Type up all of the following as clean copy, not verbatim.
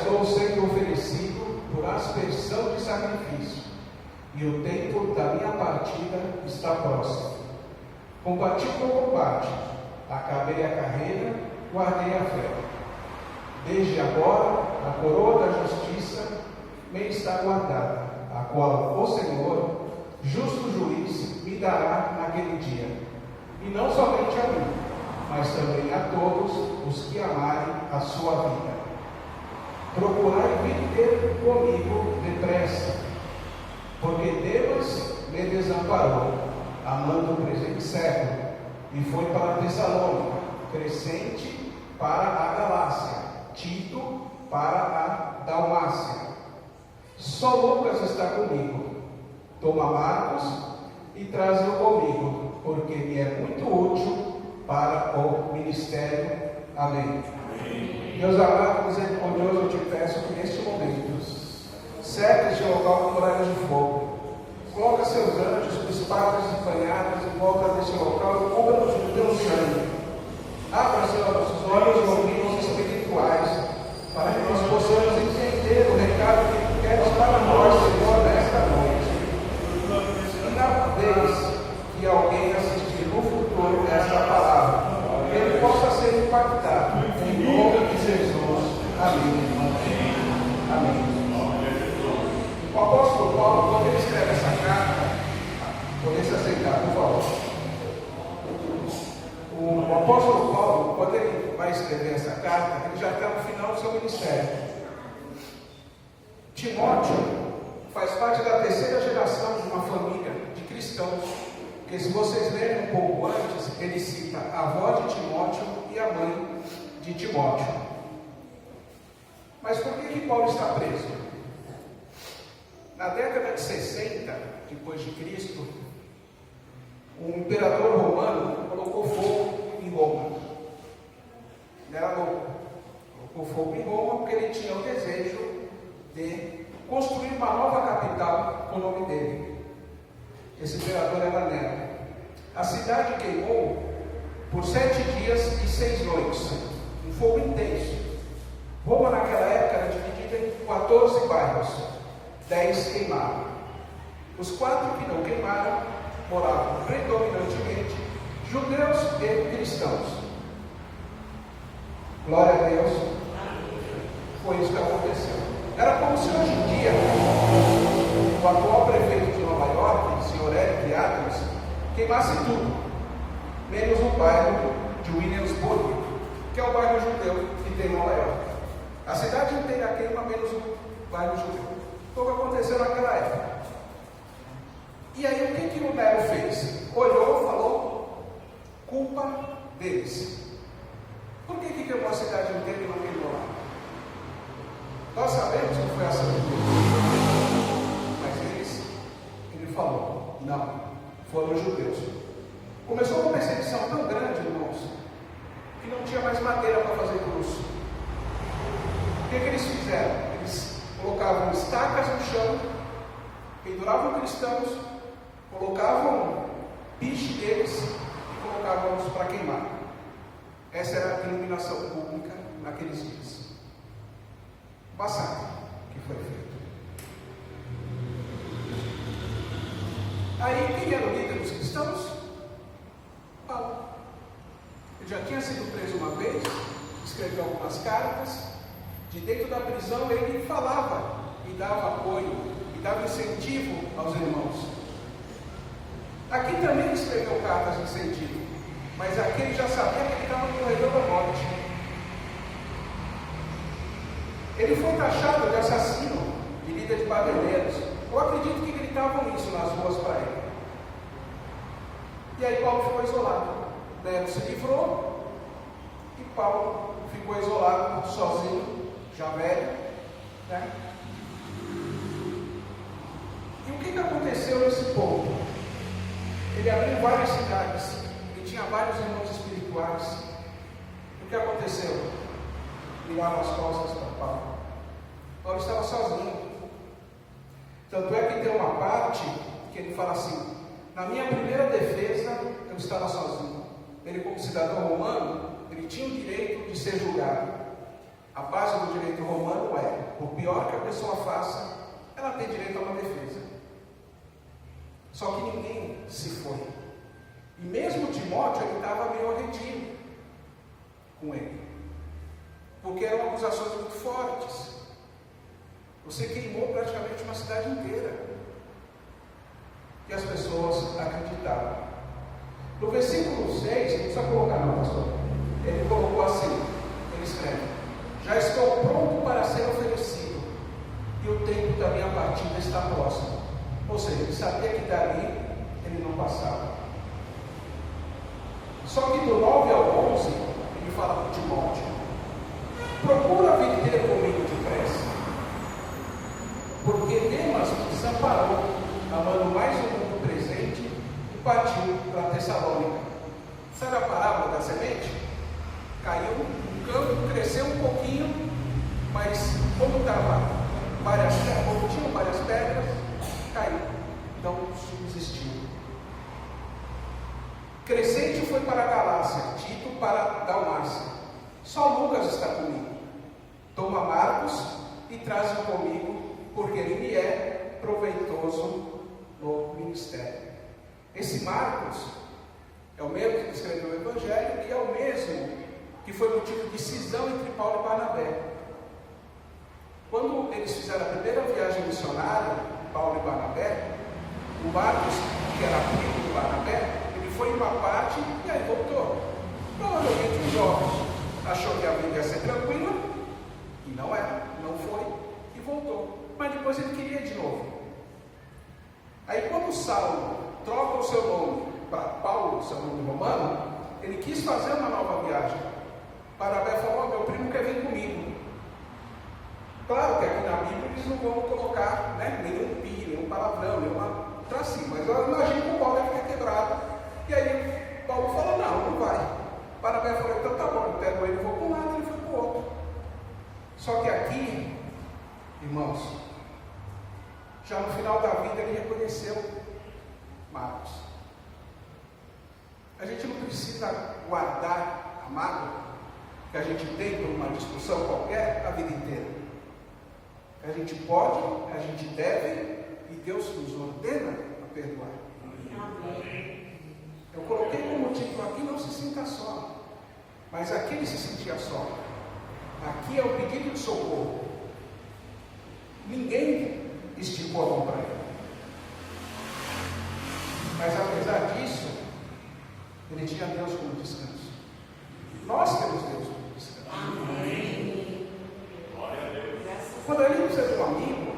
estou sendo oferecido por aspersão de sacrifício, e o tempo da minha partida está próximo. Combati o combate, acabei a carreira, guardei a fé. Desde agora, a coroa da justiça me está guardada, a qual o Senhor, justo juiz, me dará naquele dia. E não somente a mim, mas também a todos os que amarem a sua vida. Procurai vir ter comigo depressa, porque Demas me desamparou, amando o presente século, e foi para Tessalônica, Crescente para a Galácia, Tito para a Dalmácia. Só Lucas está comigo. Toma Marcos e traze-o comigo, porque me é muito útil para o ministério. Amém. Deus amado, misericordioso, eu te peço que neste momento cerque este local com muralhas de fogo. Coloca seus anjos, espadas empanhadas em volta deste local e cubra-nos do teu sangue. Abra, Senhor, nossos olhos e ouvidos espirituais, para que nós possamos entender o recado que tu queres para nós, Senhor, nesta noite. E na vez que alguém assistir no futuro esta palavra, que ele possa ser impactado, em nome de Jesus. Amém. Amém. O apóstolo Paulo, quando ele escreve essa carta, poder se aceitar, por favor. O apóstolo Paulo, quando ele vai escrever essa carta, ele já está no final do seu ministério. Timóteo faz parte da terceira geração de uma família de cristãos, porque se vocês lerem um pouco antes, ele cita a avó de Timóteo e a mãe de Timóteo. Mas por que Paulo está preso? Na década de 60, depois de Cristo, o imperador romano colocou fogo em Roma. Ele era louco. Colocou fogo em Roma porque ele tinha o desejo de construir uma nova capital com o nome dele. Esse imperador era Nero. A cidade queimou por 7 dias e 6 noites. Um fogo intenso. Roma naquela época era dividida em 14 bairros. 10 queimaram. Os 4 que não queimaram moravam predominantemente judeus e cristãos. Glória a Deus. Foi isso que aconteceu. Era como se hoje em dia o atual prefeito de Nova York, senhor Eric Adams, queimasse tudo, menos o bairro de Williamsburg, que é o bairro judeu que tem em Nova York. A cidade inteira queima, menos o bairro judeu. Foi o que aconteceu naquela época. E aí o que o Nero fez? Olhou e falou: culpa deles. Por que queimou a cidade inteira e não queimou lá? Nós sabemos que foi ação de Deus. Mas ele falou: não, foram os judeus. Começou uma perseguição tão grande, irmãos, que não tinha mais madeira para fazer cruz. O que eles fizeram? Eles colocavam estacas no chão, penduravam cristãos, colocavam piche deles e colocavam-os para queimar. Essa era a iluminação pública naqueles dias. Massacre que foi feito. Aí quem era o líder dos cristãos? Paulo. Ele já tinha sido preso uma vez, escreveu algumas cartas. De dentro da prisão ele falava e dava apoio e dava incentivo aos irmãos. Aqui também ele escreveu cartas de incentivo, mas aqui ele já sabia que ele estava no corredor da morte. Ele foi taxado de assassino, de líder de baderneros. Eu acredito que gritavam isso nas ruas para ele. E aí Paulo ficou isolado. Nero se livrou e Paulo ficou isolado, sozinho, já velho, né? E o que aconteceu nesse ponto? Ele abriu várias cidades, ele tinha vários irmãos espirituais. O que aconteceu? Viraram as costas para Paulo. Paulo estava sozinho. Tanto é que tem uma parte que ele fala assim: na minha primeira defesa eu estava sozinho. Ele, como cidadão romano, ele tinha o direito de ser julgado. A base do direito romano é, por pior que a pessoa faça, ela tem direito a uma defesa. Só que ninguém se foi. E mesmo Timóteo, ele estava meio arredio com ele. Porque eram acusações muito fortes. Você queimou praticamente uma cidade inteira. E as pessoas acreditavam. No versículo 6, não precisa colocar não, pastor. Ele colocou assim, ele escreve: já estou pronto para ser oferecido, e o tempo da minha partida está próximo. Ou seja, ele sabia que dali ele não passava. Só que do 9 ao 11, ele fala para Timóteo: procura vir ter comigo depressa, porque Demas me desamparou, amando mais o mundo presente, e partiu para Tessalônica. Sabe a parábola da semente? Caiu no campo, cresceu um pouquinho, mas como tinham várias pedras, caiu, não subsistiu. Crescente foi para a Galácia, Tito para a Dalmácia. Só Lucas está comigo. Toma Marcos e traze-o comigo, porque ele me é proveitoso no ministério. Esse Marcos é o mesmo que escreveu o Evangelho e é o mesmo que foi motivo de cisão entre Paulo e Barnabé. Quando eles fizeram a primeira viagem missionária, Paulo e Barnabé, o Marcos, que era primo do Barnabé, ele foi em uma parte e aí voltou. Provavelmente o jovem achou que a vida ia ser tranquila, e não era, não foi, e voltou. Mas depois ele queria de novo. Aí quando Saulo troca o seu nome para Paulo, seu nome romano, ele quis fazer uma nova viagem. Barnabé falou: meu primo quer vir comigo. Claro que aqui na Bíblia eles não vão colocar nenhum pi, nenhum palavrão, nenhuma tracinho, mas eu imagino que o Paulo deve ter quebrado. E aí Paulo falou: não vai. Barnabé falou: então tá bom, eu pego ele e vou para um lado, ele foi para o outro. Só que aqui, irmãos, já no final da vida ele reconheceu Marcos. A gente não precisa guardar a mágoa que a gente tem por uma discussão qualquer a vida inteira. A gente pode, a gente deve, e Deus nos ordena a perdoar. Eu coloquei como título aqui: não se sinta só. Mas aqui ele se sentia só. Aqui é o pedido de socorro. Ninguém esticou a mão para ele. Mas apesar disso, ele tinha Deus como descanso. Nós temos Deus como descanso. Amém. Glória a Deus. Quando a gente precisa de um amigo,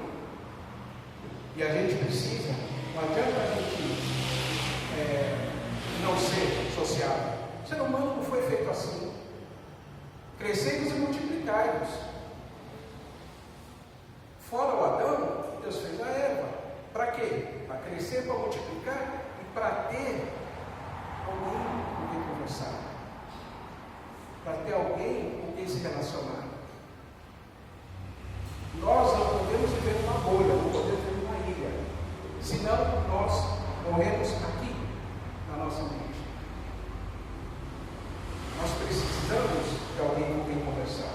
e a gente precisa, não adianta a gente não ser sociável. O ser humano não foi feito assim. Crescemos e multiplicai-nos. Fora o Adão, Deus fez a Eva. Para quê? Para crescer, para multiplicar e para ter alguém com quem conversar. Para ter alguém com quem se relacionar. Nós não podemos viver numa bolha, não podemos viver numa ilha. Senão nós morremos aqui, na nossa mente. Nós precisamos de alguém com quem conversar.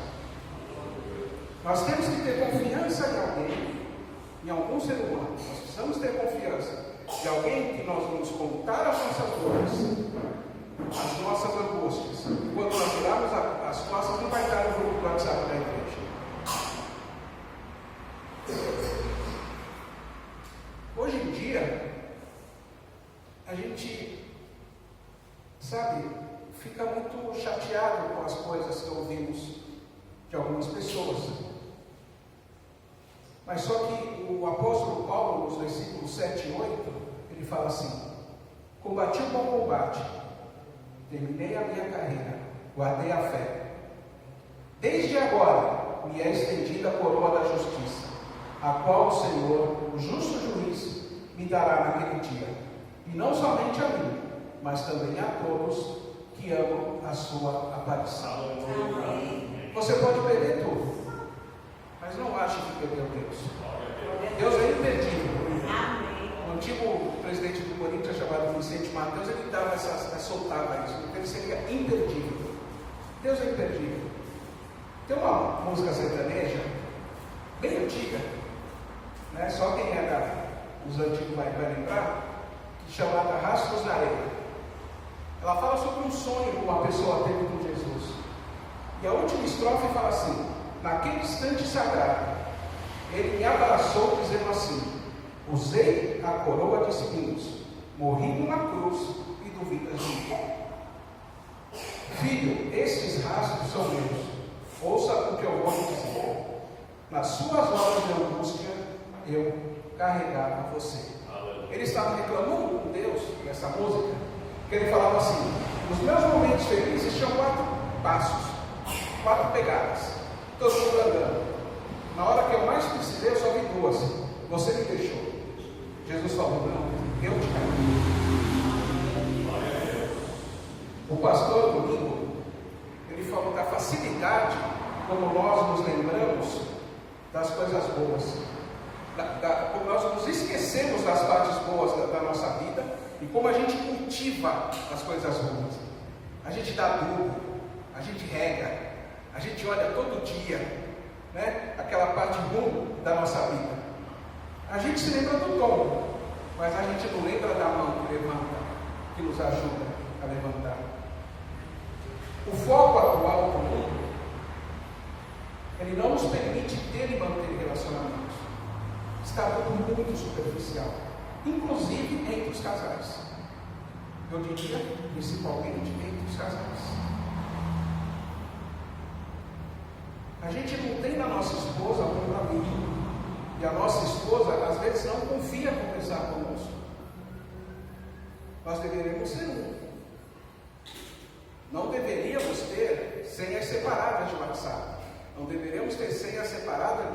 Nós temos que ter confiança em alguém, em algum ser humano. Nós precisamos ter confiança de alguém que nós vamos contar as nossas dores, as nossas angústias. E quando nós tirarmos as costas, não vai estar no grupo do WhatsApp da igreja. Hoje em dia, a gente, fica muito chateado com as coisas que ouvimos de algumas pessoas. Mas só que o apóstolo Paulo, nos versículos 7 e 8, ele fala assim: combati o bom combate, terminei a minha carreira, guardei a fé. Desde agora me é estendida a coroa da justiça, a qual o Senhor, o justo juiz, me dará naquele dia. E não somente a mim, mas também a todos que amam a sua aparição. Amém. Você pode perder tudo, mas não ache que perdeu Deus. Deus é imperdível. O antigo presidente do Corinthians, chamado Vicente Mateus, ele soltava isso, porque ele seria imperdível. Deus é imperdível. Tem uma música sertaneja, bem antiga, né? Só quem é dos antigos vai lembrar, chamada Rastros na Areia. Ela fala sobre um sonho que uma pessoa teve com Jesus. E a última estrofe fala assim: naquele instante sagrado, ele me abraçou dizendo assim: usei a coroa de espinhos, morri numa cruz e duvidas de mim. Filho, estes rastros são meus. Ouça o que eu vou te dizer. Nas suas horas de angústia, eu carregava você. Ele estava reclamando com Deus nessa música, que ele falava assim: nos meus momentos felizes tinham 4 passos, 4 pegadas, todo mundo andando. Na hora que eu mais precisei, eu só vi 2. Você me deixou. Jesus falou: não, eu te carreguei. O pastor domingo, ele falou da facilidade como nós nos lembramos das coisas boas, como nós nos esquecemos das partes boas da nossa vida e como a gente cultiva as coisas boas. A gente dá adubo, a gente rega, a gente olha todo dia, né, aquela parte ruim da nossa vida. A gente se lembra do tombo, mas a gente não lembra da mão que levanta, que nos ajuda a levantar. O foco atual do mundo, ele não nos permite ter e manter relacionamentos. Está tudo muito superficial, inclusive entre os casais. Eu diria, principalmente entre os casais. A gente não tem na nossa esposa um amigo, e a nossa esposa às vezes não confia conversar conosco. Nós deveríamos ser um. Não deveríamos ter senhas separadas de WhatsApp. Não deveríamos ter senhas separadas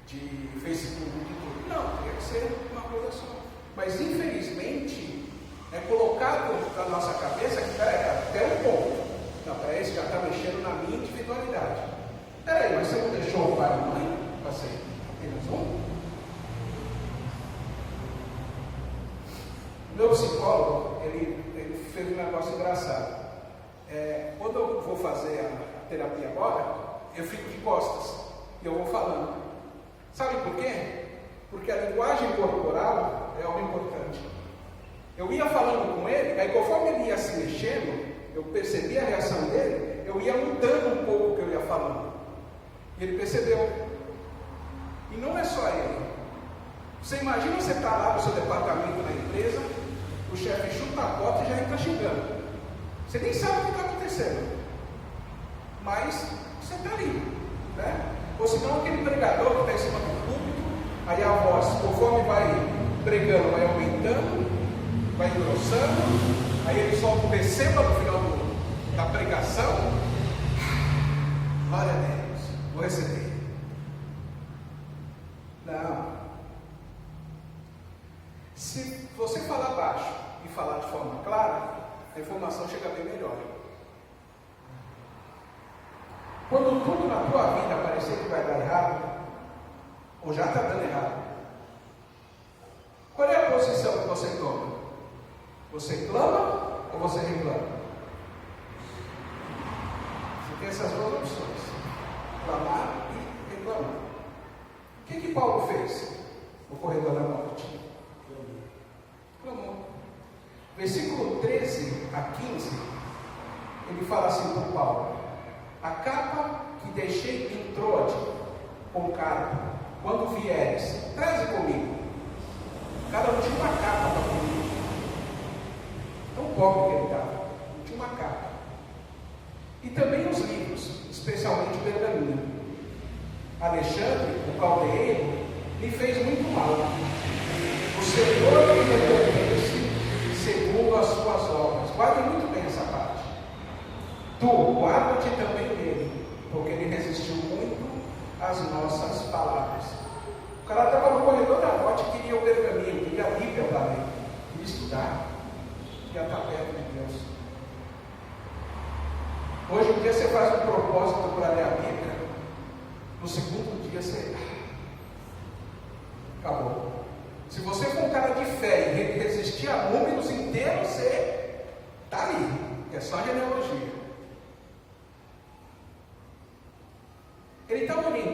de Facebook, de tudo. Não, teria que ser uma coisa só. Mas infelizmente é colocado na nossa cabeça que até um ponto. Não, peraí, isso já está mexendo na minha individualidade. Peraí, mas você não deixou o pai e a mãe para ser apenas um? O meu psicólogo, ele fez um negócio engraçado. Quando eu vou fazer a terapia agora, eu fico de costas e eu vou falando. Sabe por quê? Porque a linguagem corporal é algo importante. Eu ia falando com ele, aí conforme ele ia se mexendo, eu percebi a reação dele, eu ia mudando um pouco o que eu ia falando. E ele percebeu. E não é só ele. Você imagina você estar lá no seu departamento na empresa, o chefe chuta a porta e já entra xingando. Você nem sabe o que está acontecendo, mas você está ali, né? Ou senão aquele pregador que está em cima do púlpito, aí a voz, conforme vai pregando, vai aumentando, vai engrossando, aí ele solta o receba no final da pregação. Glória a Deus, vou receber. Não. Se você falar baixo e falar de forma clara, a informação chega bem melhor. Quando tudo na tua vida parecer que vai dar errado, ou já está dando errado, qual é a posição que você toma? Você clama ou você reclama? Você tem essas 2 opções: clamar e reclamar. O que Paulo fez no corredor da morte? Clamou. Versículo 13 a 15, ele fala assim para Paulo: a capa que deixei em Troade com Carpo, quando vieres, traze comigo. O cara não tinha uma capa para comigo. Tão pobre que ele estava, não tinha uma capa. E também os livros, especialmente o pergaminho. Alexandre, o caldeiro, me fez muito mal. O Senhor me recompense segundo as suas obras. Guarde muito bem essa parte. Tu, guarda-te também dele, porque ele resistiu muito às nossas palavras. O cara estava no corredor da morte, queria o pergaminho, queria a Bíblia para ler, queria estudar, queria estar perto de Deus. Hoje em dia você faz um propósito para ler a Bíblia, no segundo dia você acabou. Se você for um cara de fé e resistir a números inteiros, você está ali. É só genealogia.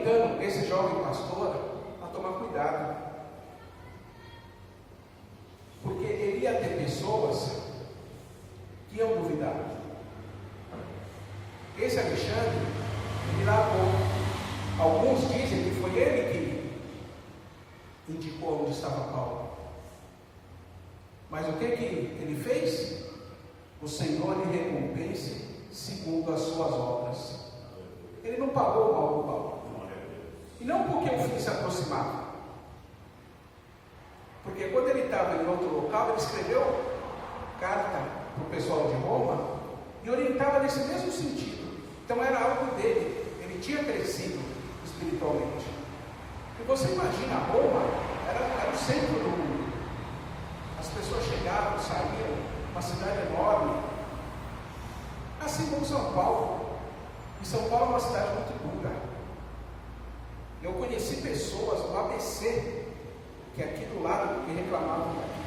orientando esse jovem pastor a tomar cuidado, porque ele ia ter pessoas que iam duvidar. Esse Alexandre, ele largou. Alguns dizem que foi ele que indicou onde estava Paulo. Mas o que ele fez? O Senhor lhe recompense segundo as suas obras. Ele não pagou o mal do Paulo. E não porque o fim se aproximava. Porque quando ele estava em outro local, ele escreveu carta para o pessoal de Roma e orientava nesse mesmo sentido. Então era algo dele. Ele tinha crescido espiritualmente. E você imagina, Roma era o centro do mundo. As pessoas chegavam, saíam, uma cidade enorme. Assim como São Paulo. E São Paulo é uma cidade muito dura. Eu conheci pessoas do ABC, que é aqui do lado, que reclamavam daqui.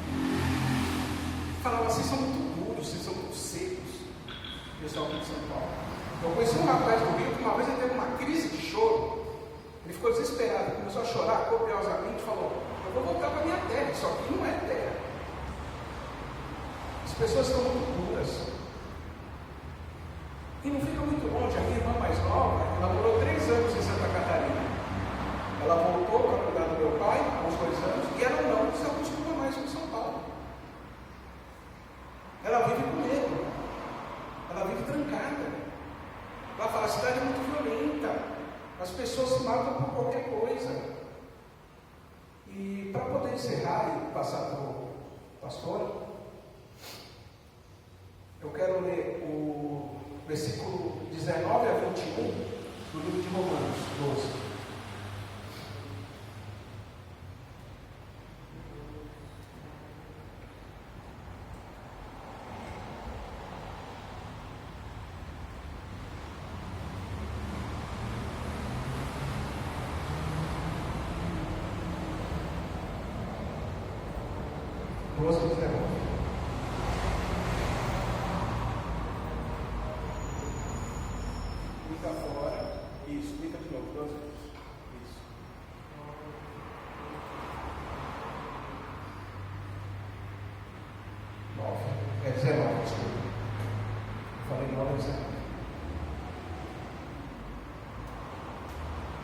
Falavam assim, são muito duros, vocês são muito secos. Pessoal aqui de São Paulo. Eu conheci um rapaz do Rio que uma vez ele teve uma crise de choro. Ele ficou desesperado, começou a chorar copiosamente e falou: eu vou voltar para a minha terra, isso aqui não é terra. As pessoas são muito duras. E não fica muito longe, a minha irmã mais nova, ela morou 3 anos em Santa Catarina. Ela voltou para cuidar do meu pai, há uns 2 anos, e ela não se acostuma mais com São Paulo. Ela vive com medo, ela vive trancada. Ela fala, a cidade é muito violenta, as pessoas se matam por qualquer coisa. E para poder encerrar e passar para o pastor, eu quero ler o versículo 19 a 21 do livro de Romanos 12. Clica fora. Isso, clica de novo, 2 vezes. Isso. É 19, desculpa. Eu falei 9 a 19.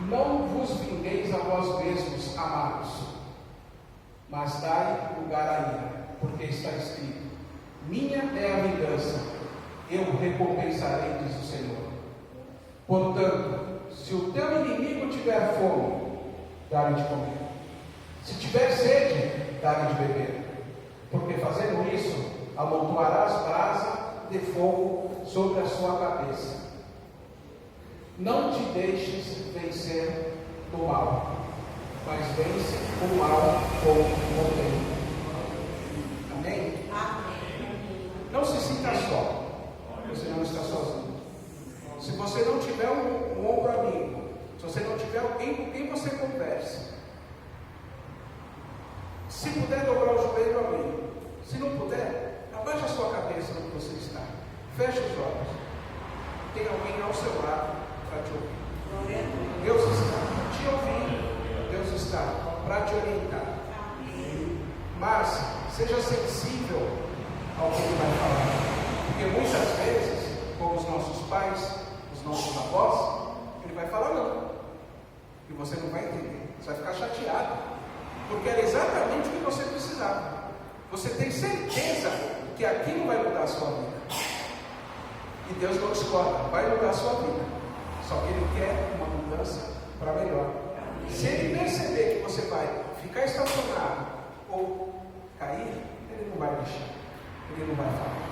Não vos vingueis a vós mesmos, amados, mas dai lugar à ira, porque está escrito: minha é a vingança, eu recompensarei, diz o Senhor. Portanto, se o teu inimigo tiver fome, dá-lhe de comer. Se tiver sede, dá-lhe de beber. Porque fazendo isso, amontoarás brasa de fogo sobre a sua cabeça. Não te deixes vencer do mal, mas vence o mal com o bem. Amém? Amém. Não se sinta só, você não está sozinho. Se você não tiver um ombro amigo, se você não tiver alguém com quem você converse, se puder dobrar o joelho, amém. Se não puder, abaixe a sua cabeça onde você está, feche os olhos. Tem alguém ao seu lado para te ouvir. Deus está te ouvindo, Deus está para te orientar. Mas seja sensível ao que Ele vai falar, porque muitas vezes, como os nossos pais, os nossos avós, Ele vai falar não, e você não vai entender, você vai ficar chateado, porque era exatamente o que você precisava. Você tem certeza que aquilo vai mudar a sua vida, e Deus não discorda, vai mudar a sua vida, só que Ele quer uma mudança para melhor. Se Ele perceber que você vai ficar estacionado ou cair, Ele não vai deixar, Ele não vai falar.